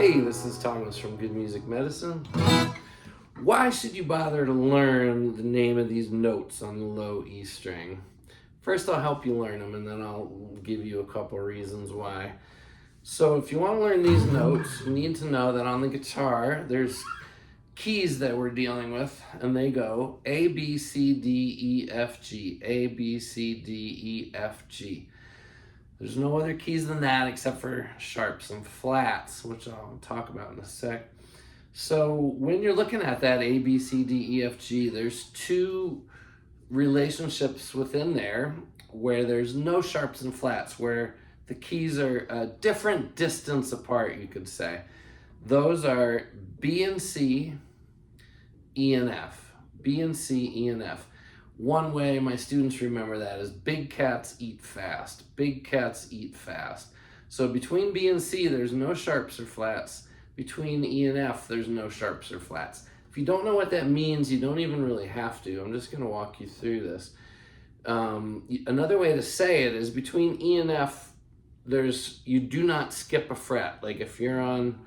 Hey, this is Thomas from Good Music Medicine. Why should you bother to learn the name of these notes on the low E string? First, I'll help you learn them, and then I'll give you a couple reasons why. So if you want to learn these notes, you need to know that on the guitar, there's keys that we're dealing with, and they go A, B, C, D, E, F, G, A, B, C, D, E, F, G. There's no other keys than that except for sharps and flats, which I'll talk about in a sec. So when you're looking at that A, B, C, D, E, F, G, there's two relationships within there where there's no sharps and flats, where the keys are a different distance apart, you could say. Those are B and C, E and F. B and C, E and F. One way my students remember that is big cats eat fast. Big cats eat fast. So between B and C, there's no sharps or flats. Between E and F, there's no sharps or flats. If you don't know what that means, you don't even really have to. I'm just going to walk you through this. Another way to say it is between E and F, you do not skip a fret. Like if you're on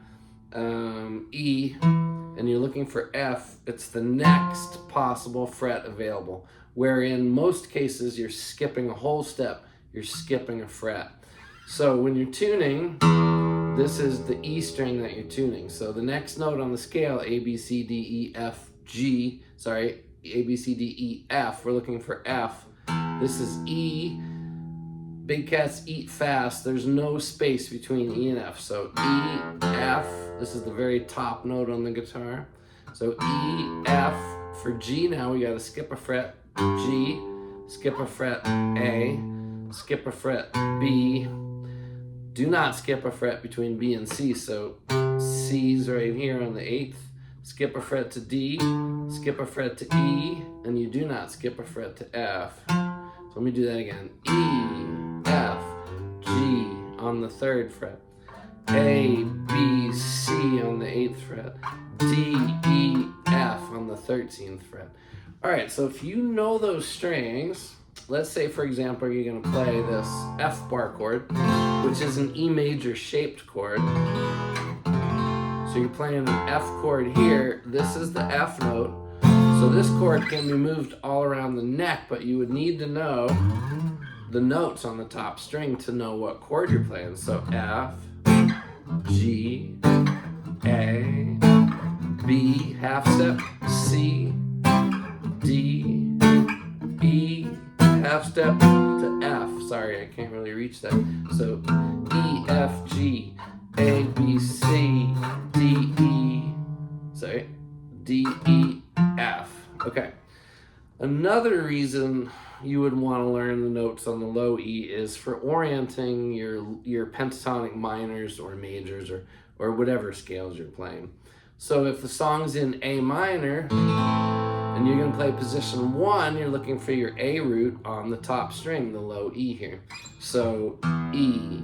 E and you're looking for F, it's the next possible fret available. Where in most cases, you're skipping a whole step. You're skipping a fret. So when you're tuning, this is the E string that you're tuning. So the next note on the scale, A, B, C, D, E, F, G, sorry, A, B, C, D, E, F, we're looking for F. This is E. Big cats eat fast. There's no space between E and F. So E, F, this is the very top note on the guitar. So E, F, for G now we gotta skip a fret, G, skip a fret, A, skip a fret, B. Do not skip a fret between B and C, so C's right here on the 8th. Skip a fret to D, skip a fret to E, and you do not skip a fret to F. So let me do that again. E, F, G on the 3rd fret. A, B, C on the 8th fret. D, E, F on the 13th fret. All right, so if you know those strings, let's say, for example, you're going to play this F bar chord, which is an E major shaped chord. So you're playing an F chord here. This is the F note. So this chord can be moved all around the neck, but you would need to know the notes on the top string to know what chord you're playing. So F, G, A, B, half step, C, D, E, half step to F. Sorry, I can't really reach that. So E, F, G, A, B, C, D, E, sorry, D, E, F. Okay. Another reason you would want to learn the notes on the low E is for orienting your pentatonic minors or majors or whatever scales you're playing. So if the song's in A minor and you're going to play position 1, you're looking for your A root on the top string, the low E here. So E,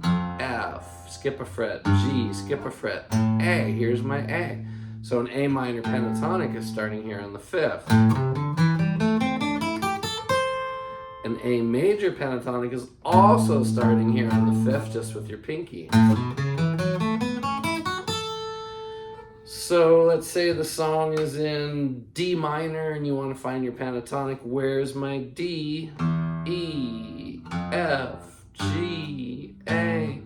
F, skip a fret, G, skip a fret, A, here's my A. So an A minor pentatonic is starting here on the 5th. An A major pentatonic is also starting here on the 5th, just with your pinky. So let's say the song is in D minor and you want to find your pentatonic. Where's my D? E, F, G, A,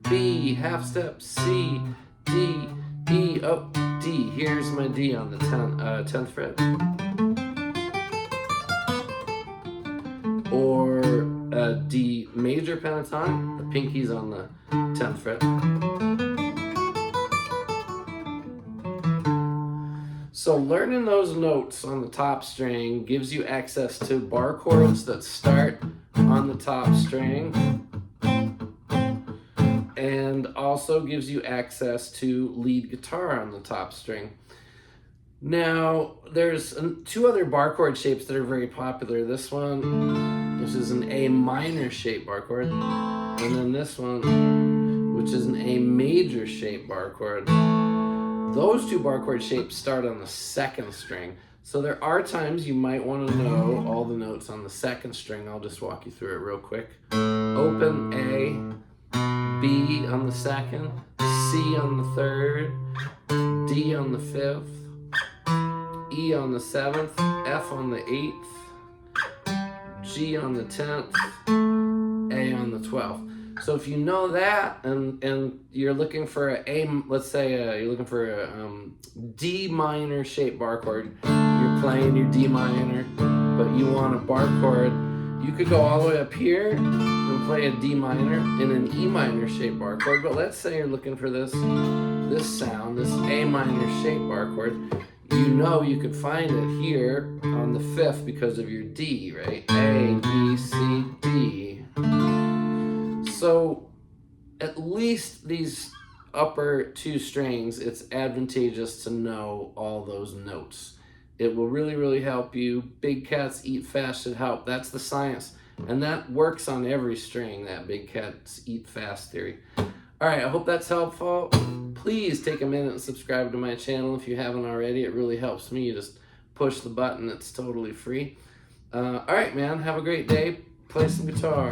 B, half step, C, D, E, oh, D. Here's my D on the 10th fret. Or a D major pentatonic, the pinky's on the 10th fret. So learning those notes on the top string gives you access to bar chords that start on the top string, and also gives you access to lead guitar on the top string. Now, there's 2 other bar chord shapes that are very popular. This one, which is an A minor shaped bar chord, and then this one, which is an A major shaped bar chord. Those 2 bar chord shapes start on the 2nd string. So there are times you might want to know all the notes on the 2nd string. I'll just walk you through it real quick. Open A, B on the 2nd, C on the 3rd, D on the 5th, E on the 7th, F on the 8th, G on the 10th, A on the 12th. So if you know that, and you're looking for let's say you're looking for a D minor shaped bar chord, you're playing your D minor, but you want a bar chord, you could go all the way up here and play a D minor in an E minor shaped bar chord. But let's say you're looking for this sound, this A minor shaped bar chord. You know you could find it here on the 5th because of your D, right? A, B, C, D. So at least these upper 2 strings, it's advantageous to know all those notes. It will really, really help you. Big cats eat fast should help. That's the science. And that works on every string, that big cats eat fast theory. All right, I hope that's helpful. Please take a minute and subscribe to my channel if you haven't already. It really helps me. You just push the button. It's totally free. All right, man. Have a great day. Play some guitar.